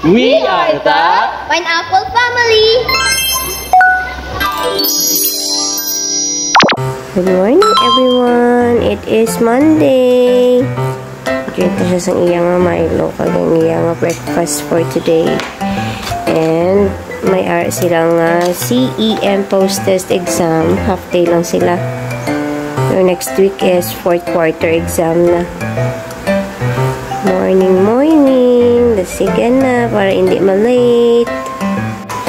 We are the Pineapple Family! Good morning everyone! It is Monday! Drink na siya sa iyang Milo kagang iyang breakfast for today. And may silang CEM post-test exam. Half day lang sila. So next week is 4th quarter exam na. Morning! Dasigan na para hindi malate.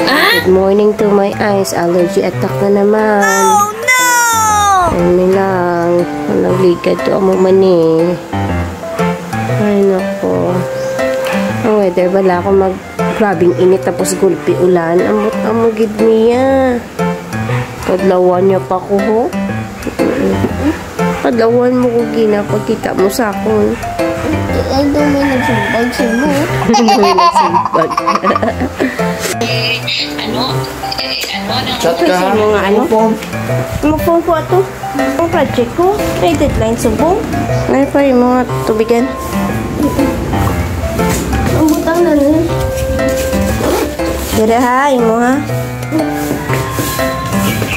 Good morning to my eyes. Allergy attack na naman. Oh no! Ano lang. Nagligad to amo man eh. Ay nako. Ang weather bala ako grabing init tapos gulpi ulan. Amot gid niya. Kadlawan niya pa ko ho. Kadlawan mo ko gina pagkita mo sa akon. Ay, may nagsumbag sa mo. May nagsumbag. chat ka ha? Ano phone ko ato? Ang project ko? May deadline subong. Ay pa yung mga tubigan. Ang butang na rin. Dira ha, imo ha.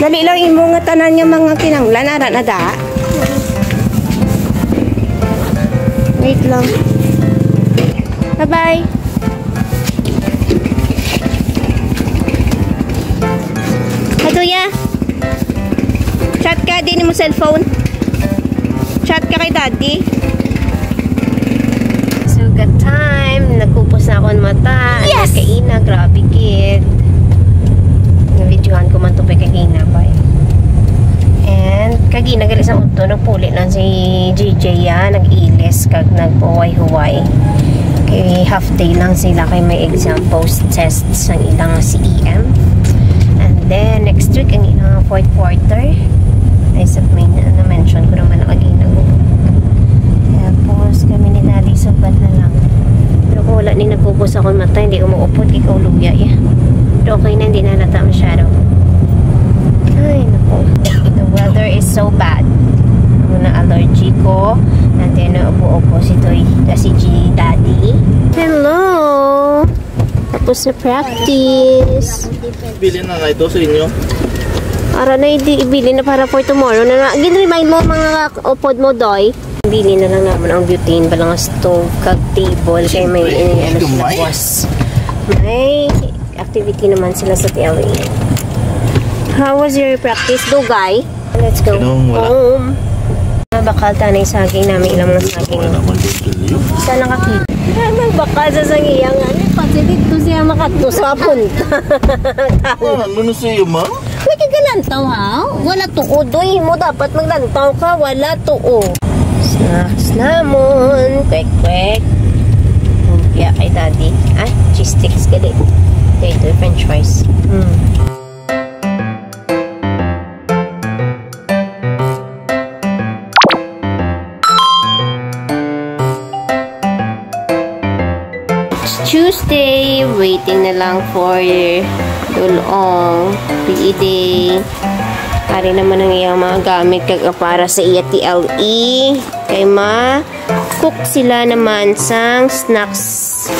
Dali lang imo nga tanan nga mga kinanglan ara na da. Wait lang. Bye-bye. Hatuya. Chat ka din mo cellphone. Chat ka kay daddy. So good time. Nagpupos na ako ng mata. Yes! Kaina, grabe kid. Nabidyohan ko man ito pa kagina ba eh. And kagina gali sa unto nagpuli lang si JJ ya, nag-ilis kag nagpuway-huway. Kay half day lang sila kay may exam post tests ang ilang CEM. And then next week ang ilang 4th quarter. Ay sa may na-mention ko naman kagina ko. Tapos kami ni Daddy sugat na lang. Pero kung wala ni nagpupos ako mata, hindi umuupot, ikaw luya ya. Pero okay na, hindi na nata masyado. Ay naku. The weather is so bad. Muna allergy ko. And then upo-upo si Daddy. Hello! Tapos na practice. Bilhin na ito sa inyo. Ara na ibili na para for tomorrow. Gin-remind mo mga upod mo, Doy. Bili na lang naman ang butane. Balang stove, kag table. Kaya may sila boss. May activity naman sila sa TLE. How was your practice, Dugay? Let's go home. Bakal tanay saging namin ilang mga saging. Isa nakakita. Bakal sa sangiyang kasi dito siya makato sa punta. Ano siya ma? May kagalantaw ha? Wala tuo doy mo. Dapat maglantaw ka. Wala tuo. Snacks namon. Kwek. Lumpia kay Daddy. Cheese sticks galit. Ito french fries. Tuesday, waiting na lang for Dulong PE Day. Pari naman ang iyang mga gamit para sa iya TLE. Kay cook sila naman sang snacks.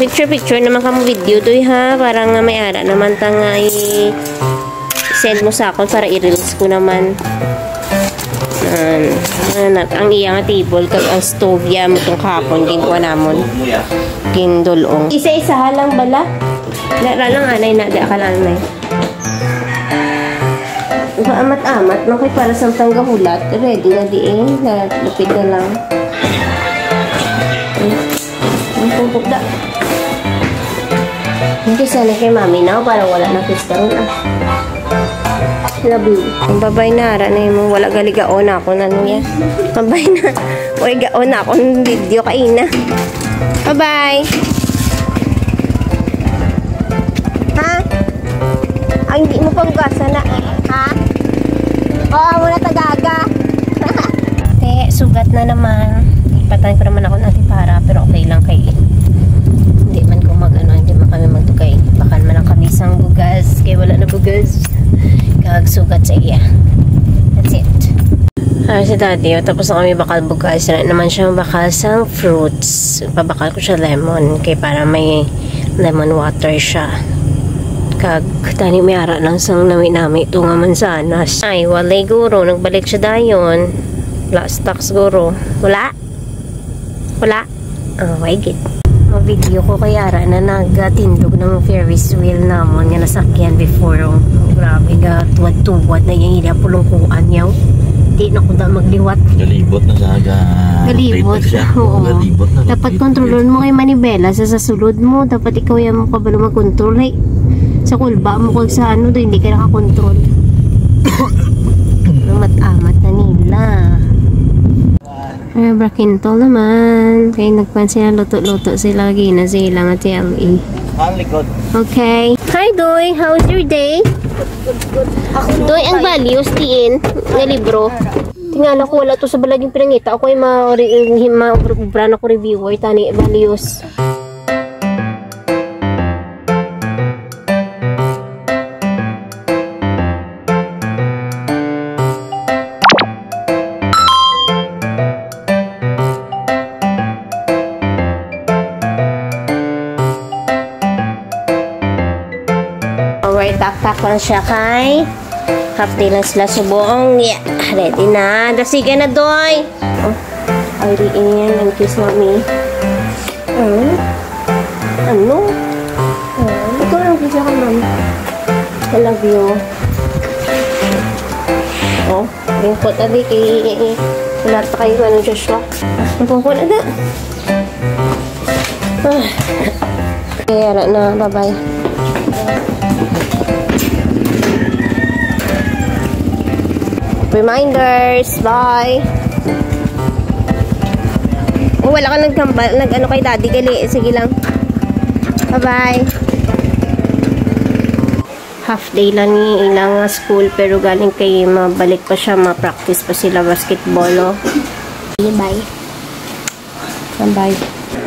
Picture naman ka mo video doy ha. Parang may ara naman tanga i-send mo sa akin para i-reels ko naman. Ang iyang table kag ang stove ya mo tong kahapon ginkuha namon gindulong isa-isa lang bala dara lang anay na di akalan may amat man kay para sa tanggahulat ready na di lupit na lang ang pupukda hindi sana kay mami na para wala na pistaron love you. Ang babay na, ara na mo. Wala galigaon ako na niya. Babay na. Wala gaon ako ng video kaina. Bye-bye. Ha? Ang hindi mo pang gasa na. Ha? Oo, muna tagaga. Sugat na naman. Ipatan ko naman ako natin para. Pero okay lang kay hindi man ko hindi man kami magtukay. Baka naman ang kami isang bugas. Kaya wala na bugas. Kag sugat sa iya. That's it. Sabi si daddy, tapos na kami bakal bugas. Na naman siyang bakal sa fruits. Pabakal ko siya lemon. Kaya para may lemon water siya. Kag, tani may ara lang sang nami-nami. Ito nga mansanas. Ay, walay guro. Nagbalik siya dayon. Wala stocks guro. Wala? Wala? Oh, why good. Video ko kaya ara na nagatindog ng Ferris wheel namon nga nasakyan before. Oh, grabe ga tuwad-tuwad na yung ila pulungkuan yaw. Di na ko da magliwat. Galibot na siya. Galibot. Oo. Galibot na. Dapat kontrolon mo kay manibela sa sulod mo. Dapat ikaw yan mo kabalo mag-control. Ay, sa kulba mo kung sa ano do hindi ka nakakontrol. Amat-amat na nila. Ay, brakintol naman. Kaya nagpansin na luto-luto sila lagi na sila nga TLE. Ang likod. Okay. Hi, Doy. How's your day? Doy, ang values tiin na libro. Tingala ko wala to sa balag yung pinangita. Ako ay ma-brand ako reviewer. Tani, values. Alright, backpack lang siya kay. Half day lang sila subong. Yeah, ready na. Dasiga na, Doy. Oh, I'll be in and kiss mommy. Ano? Ikaw lang kiss ako, mami. I love you. Oh, lingkot na di kay... Wala pa kayo, ano, Joshua? Napungkot na da. Kaya na, bye-bye. Reminders, bye. Oh, wala ka nag-ano kay daddy gali. Sige lang. Bye-bye. Half day lang ni ilang school pero galing kay mabalik pa siya, ma-practice pa sila basketball, oh. Bye. Bye.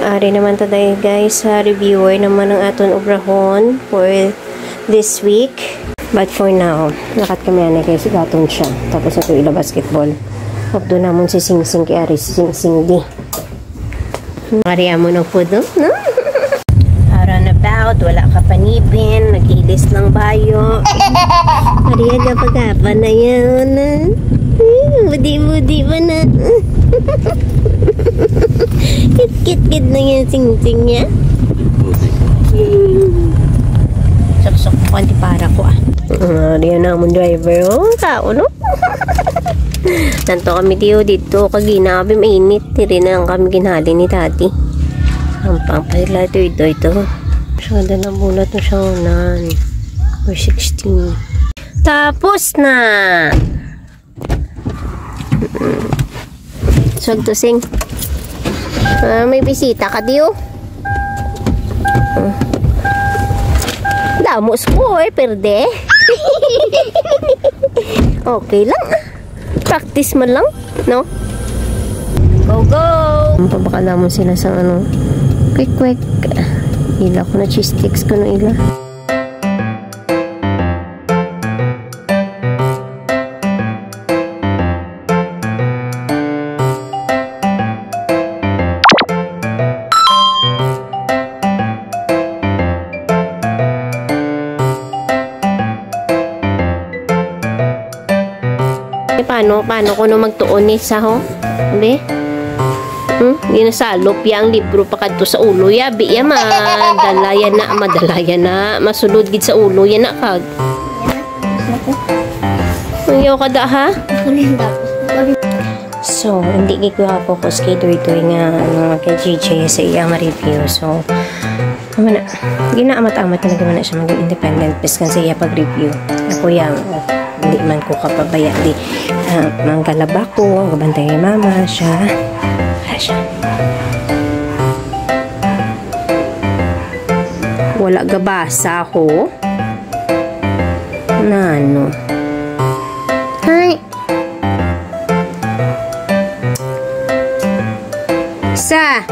Ari naman today guys, sa reviewer naman ng aton obrahon for this week. But for now, lakat kami na kay si Gaton siya. Tapos na ito ila basketball. Hapdo namon si Sing Sing kay Ari si Sing Sing di. Maria mo ng pudo, no? Around about, wala ka panipin, nag-ilis ng bayo. Maria na pag-apa na yan. Budi-budi pa na. Kit-kit-kit na yan Sing Sing niya. Sok-sok ko kanti para ko ah. Riyan na mong driver. Oh, tao no? Nanto kami dito kaginabi mainit. Tiri na lang kami ginhali ni tati. Ang pangpalila ito. Masyada na bulat na siya unan. For 16. Tapos na! Swag to sing. May bisita ka diyo. Damos ko perde. Okay lang. Practice mo lang, no? Go, go! Pabakala mo sila sa ano. Quick. Ila ko na cheese sticks ko na ila. Paano ko no magtuon ni sa ho? Be? Ginasalop ya ang libro pa kadto sa ulo ya. Bi ya madalayan na. Masulod gid sa ulo ya na kag. Ayaw ka da ha? So, hindi gigwapo ko kay Doy-Doy nga kay GJ sa iya ma-review. So, ginaamat-amat talaga man na siya maging independent bes kan sa iya pag-review. Ako yan, hindi man ko kapabaya di manggalaba ko, gabantay kay mama siya. Wala gabasa ako na ano. Hi. Sa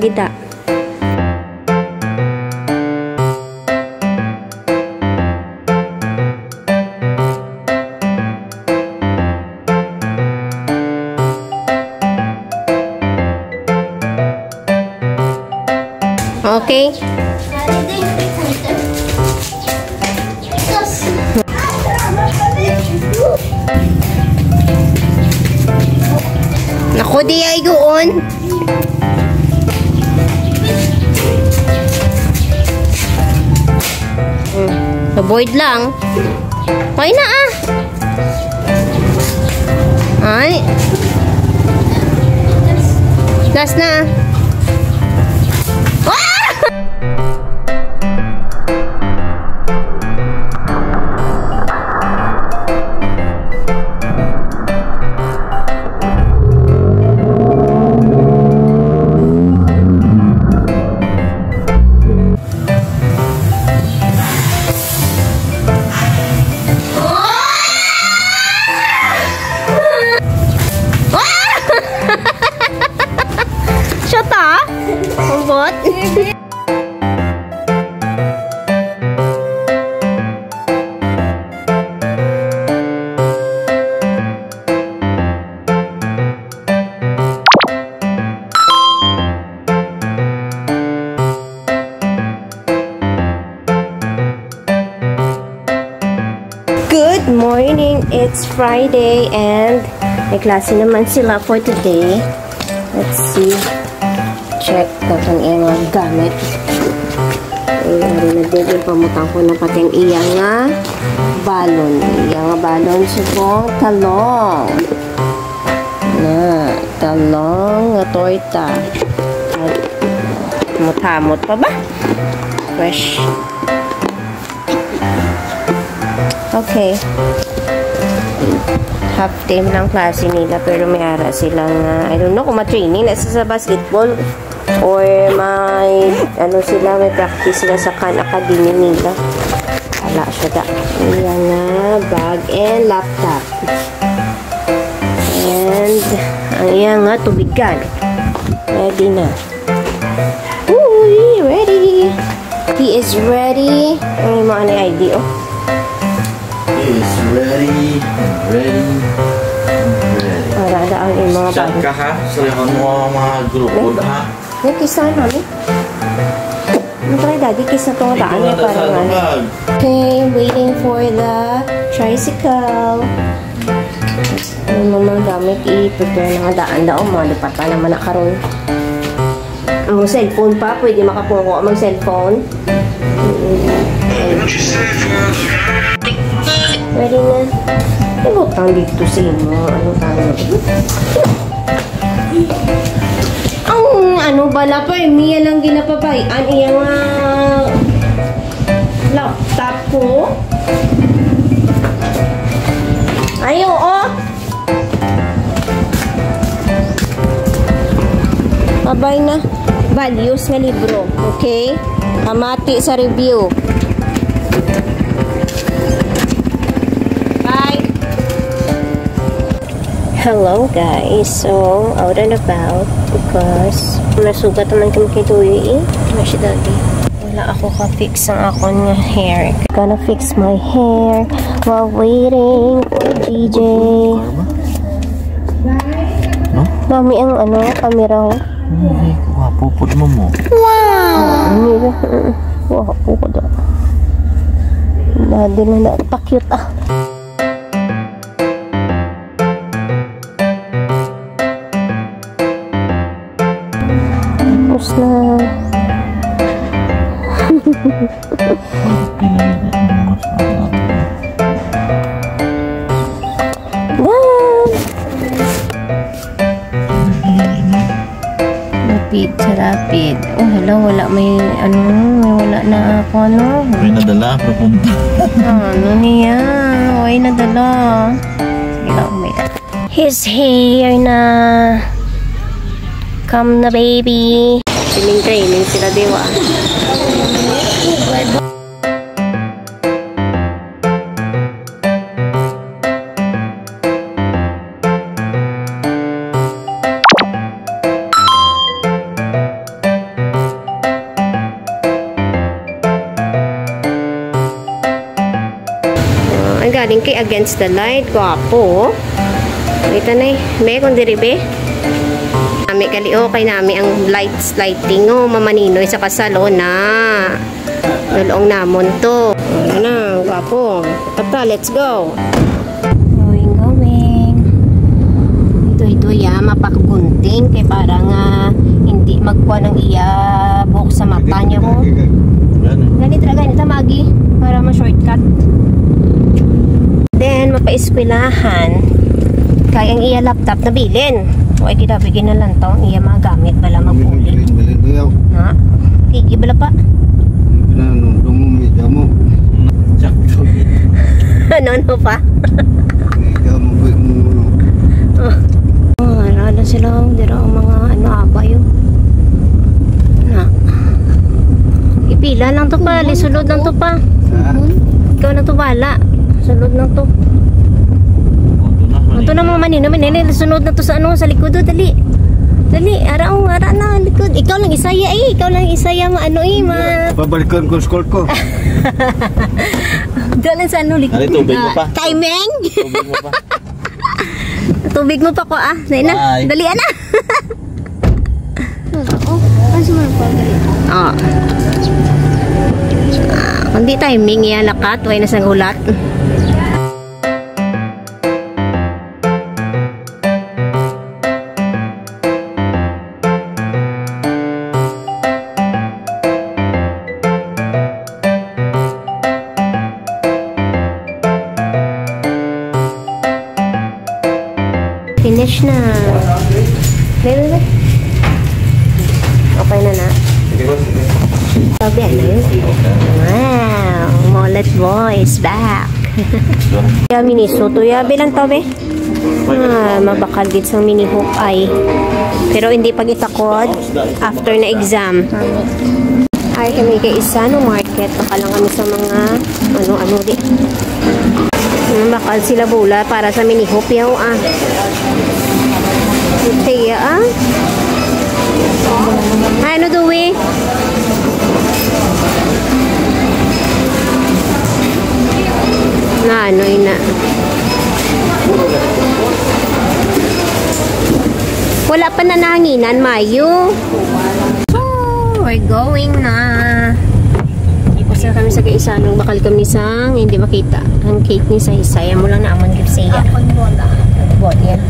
gida. Okay? Naku, di ay doon. Avoid lang. Okay na ah. Ay. Last na. Good morning! It's Friday and may klase naman sila for today. Let's see. Check natin yung mga gamit. Ayun na din pamutang ko na pati ang iyang nga balon. Iyang nga balon subong talong. Na, talong nga torta. Mutamot pa ba? Fresh. Okay. Half time lang klase nila pero may ara silang I don't know kung ma-training na sa basketball or may ano sila, may practice sila sa Khan Academy nila. Wala siya da. Ayan na, bag and laptop. And ayan nga, tubigan. Ready na. Uy, ready. He is ready. Ay, mga na ID, oh. Is ready, ready, ready. Marada ang mga Chat ka ha? Sarihan mo ang mga grupo ha? May kisa namin. Matry daddy, kisa itong daan niya parang ano. Okay, waiting for the tricycle. Yung mga gamit i-prepare na daan daw. Mga lupata naman na karoon. Ang cellphone pa, pwede makapungo ang cellphone. Ready na. Ano tang dito sa inyo? Ano tang ang ano bala pa eh. Mia lang ginapapay. Ang iyang laptop ko. Ayo oh. Abay na. Values nga libro. Okay? Kamati sa review. Hello guys, so out and about because nasugat naman kami kay Tuyi. Masya dati. Wala ako ka-fix ang akong hair. Gonna fix my hair while waiting for DJ. No? Dami ang ano, camera ko. Ay, wapupod mo mo. Wow! Wapo ko daw. Dadi na pa-cute ah. Tapos na. Rapid sa rapid. Oh, hello, wala may ano, may wala na ako ano. May nadala, papunta. Ano niya? Ay, nadala. Ilaw, may his hair na. Come na baby. Training sila diwa. galing kay Against the Light. Gwapo. Ito na eh. May kung diribe. Nami kali kay nami ang lighting mamaninoy sa kasalo na. Nulong namon to. Ayan na, gwapo. Tata, let's go. Going. Ito ya, mapakagunting kay parang hindi magkuha ng iya buhok sa mata niya mo. Ganito magi para ma-shortcut. Then, mapa-eskwelahan. Kaya ang iya laptop na bilin. O ay kita bigyan na lang to. Ang iya magamit bala magpuli. Ha? Kiki bala pa? Ano pa? Arada sila. Dira ang mga abay yun. Ipila lang to pa. Lisulod lang to pa. Ikaw na to bala. Sulod lang to. Ito na mga manino. Sunod na to sa sa likod. Dali. Ara na likod. Ikaw lang isaya Ikaw lang isaya Babalikan ko school ko. Doon sa likod. Ano, tubig mo pa? Timing. Tubig mo pa? Tubig mo pa ko Dali na. Dali na. Kundi timing yan lakat. Huwag na sa gulat. Finish na. Okay na. Sabi yun. Wow! Mullet boys back. Kaya minisuto ya bilang tabi. Mabakal din sa mini hook ay. Pero hindi pag itakod after na exam. Ay kami kay isa no market. Baka lang kami sa mga ano di. Bakal sila bula para sa mini hoop yaw Kaya ano do we? Na ano ina. Wala pa na nahanginan Mayo. We're going na. Isa kami sa kaisa nung bakal kami sang hindi makita ang cake ni sa isaya mo lang na amon give siya bot yan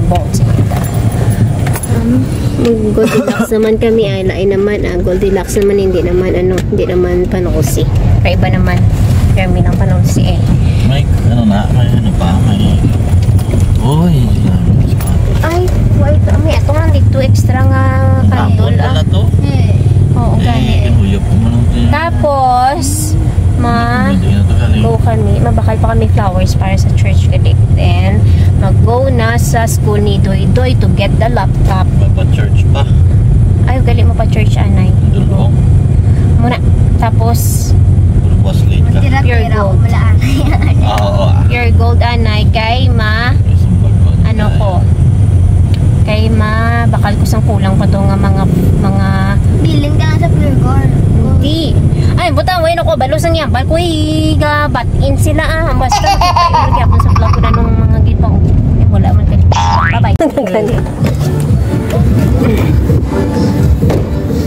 bot siya Goldilocks naman kami ay lain naman Goldilocks naman hindi naman panosi kaya iba naman kami ng panosi may ano pa ay wait ito nga dito extra nga candle to? oo gani tapos mabakal pa kami flowers para sa church gadik. Then mag-go na sa school ni Doy to get the laptop. Church pa? Ay, gali mo pa church anay. Dulong? Muna. Tapos was late ka? Your gold. Your gold anay kay kay bakal ko sang kulang pa to nga mga Bilin ka sa pure gold. hindi. Ay, buta, wain ako, balos ang yambal ko, batin sila basta nakita yun, sa vlog ko na nung mga gipang, wala man ganito. Bye-bye.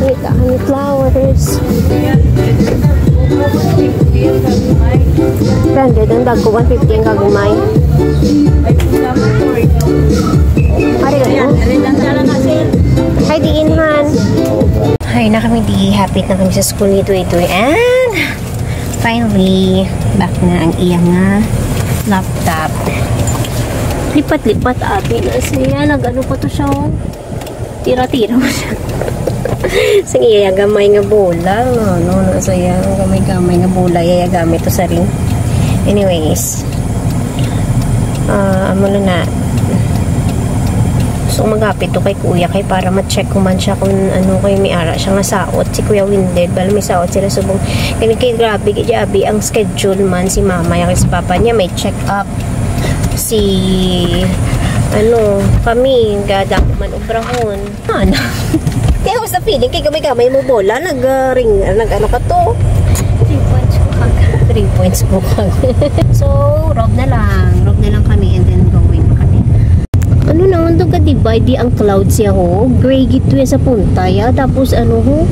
Wait, honey flowers. Branded, ang bag ko, 150 ang gagumay. Ari ganun? Hi, diinhan. Hi, na kami hapit na kami sa school ni Doy. And finally, back na ang iyang laptop. Lipat-lipat ate na siya. Nag-ano pa to siya. Tira-tira mo siya. Sa iya gamay nga bola. Sa iya gamay nga bola. Iya gamit to sa ring. Anyways. Amo na. So magapit to kay kuya kay para ma-check ko man siya kung ano kay may ara siya nga saot si Kuya Winded bala may saot sila subong kay grabe gabi ang schedule man si mama yung si papa niya may check up si kami gadak man ubrahon kaya sa feeling kay gamay mo bola nag-ring nag-ano ka to 3 points po kami. So, rob na lang kami and then going na kami. Ano naman doon ka diba? Di ang clouds siya ho. Gray gitu ya sa punta ya. Tapos ano ho?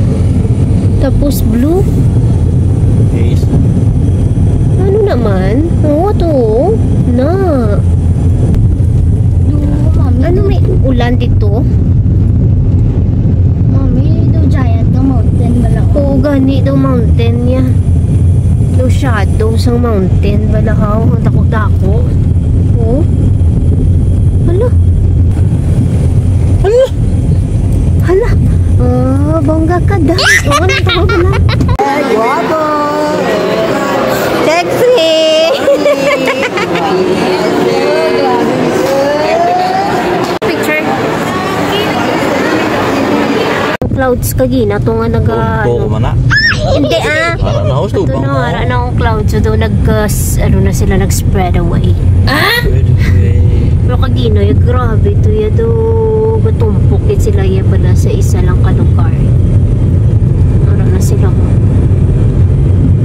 Tapos blue. Yes. Ano naman? Oo, to. Na. Ano may ulan dito? Mami, do giant the mountain bala. Oo, gani daw mountain niya. Daw shadow sa mountain. Balahaw. Ang dako-dako. Oo. Hala. Hala. Hala. Oh, bongga ka daw. Oo, natawa ka na. Guwapo. Sexy. Picture. Clouds kagina to nga naga Buko man na. hindi ah. Para na host Ito upang. no, ara na akong clouds. So, ano na sila, nag-spread away. Pero kagino, yung grabe ito ya do. Gatumpok din sila ya pala sa isa lang kalugar. Ara na sila ko.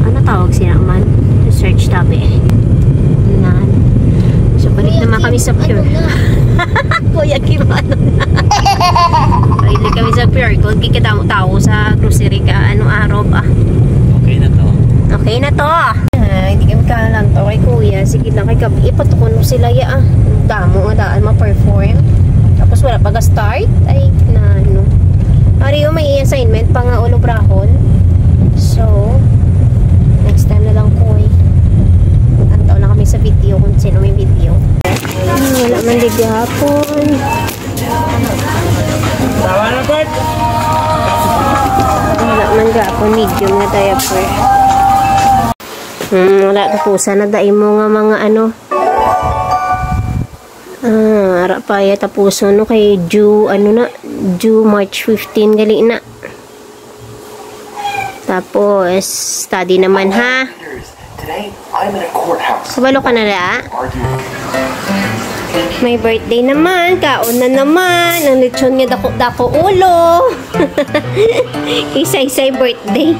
Ano tawag sila man? Search tab eh. Nan. So, balik naman kami sa Pure. Kuya Kim, ano na? Balik kami sa Pure. Kung kikita-tao sa grocery ka, anong araw ba? Okay na to. Okay na to. Hindi kami kalang to kay kuya. Sige lang kay Gabi. Ipatukon mo sila ya. Damo nga daan ma-perform. Tapos wala pa start. Ay, na ano. Ari may assignment pa nga ulo brahon. So, next time na lang kuy. Antaw na kami sa video kung sino may video. Wala man di hapon. Wala man gapon. Medium na diaper. Wala tapusan na dai mo nga mga ano. Ara pa ya tapuson no kay due due March 15 gali na. Tapos study naman ha. Kabalo ka na la? May birthday naman, kaon na naman. Ang lechon nga dako ulo. Isa-isay birthday.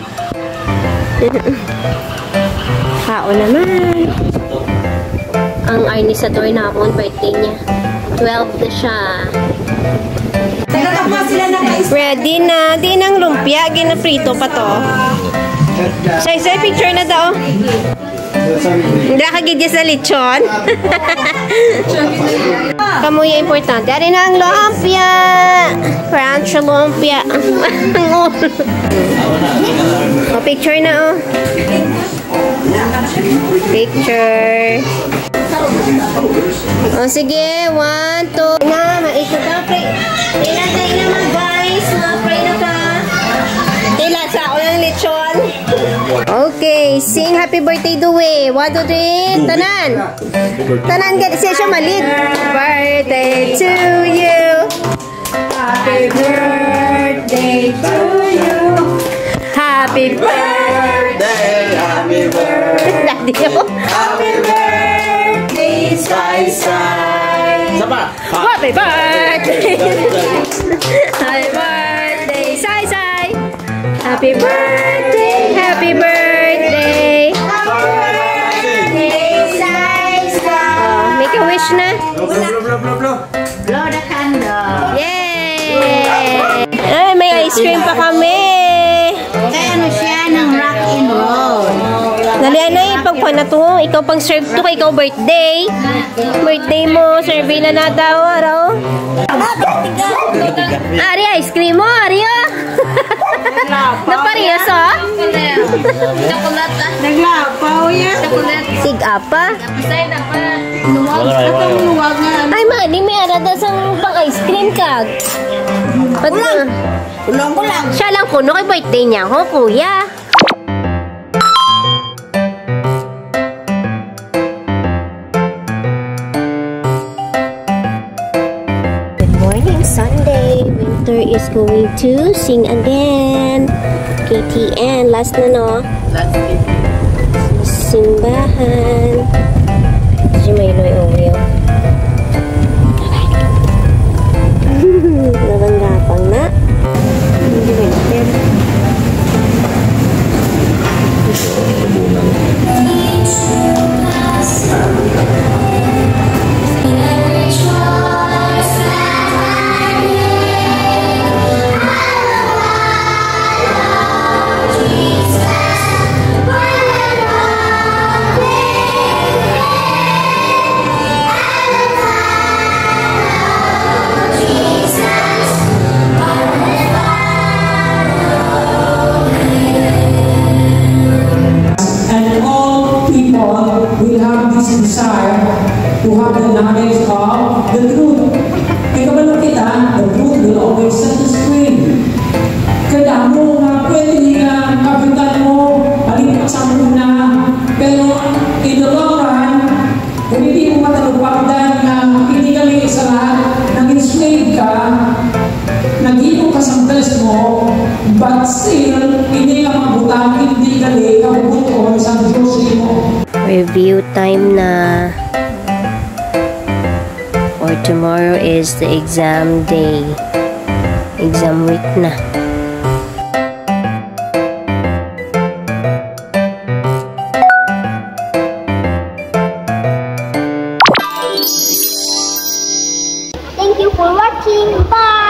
Kaon naman. Ang Arnie sa toy na ako, birthday niya. 12 na siya. Ready na. Di nang lumpia. Ginaprito pa to. Say picture na daw. Hindi ka gidya sa lechon. Kamuya importante. Ari na ang lumpia. Crunch lumpia. O, picture na oh. Picture. O, sige. 1, 2. Na, maikot na. Ilan tayo naman guys. Pray na ka. Ilan sa ako ng lechon. Okay, sing happy birthday to we. 1, 2, 3, tanan. Tanan ka, siya siya malit. Birthday to you. Happy birthday to you. Happy birthday. Happy birthday. Happy birthday, Sai Sai. Happy birthday. Happy birthday, Sai Sai. Happy birthday. Happy birthday. Make a wish na. Blow the candle. Yay! Ay, may ice cream pa kami. Kaya ano siya ng rock and roll. Dalian na ipagpa na to. Ikaw pang serve to kay ikaw birthday. Birthday mo. Serve na na daw. Araw. Ari, ice cream mo. Ari, oh. Naparehas, oh. Naglapaw yan. Sig apa? Luwag nga. Ay, mani, may arada sa pang ice cream kag. Kulang. Kulang. Siya lang kuno kay birthday niya ho, kuya. Good morning, Sunday. Winter is going to sing again. KTN. Last na, no? Last Simbahan. Si Mayloy Oreo. Nabanggapang na. Hindi ba natin? pwede nga kapitan mo, halika sa muna. Pero in the long run, kung hindi mo matalupag dahil na hindi ka may isa lahat, nag-enslave ka, nag-inom ka sa dress mo, but still, hindi ka mabutang, hindi ka kabubuto sa Diyos mo. Review time na. For tomorrow is the exam day. Exam week na. Thank you for watching. Bye!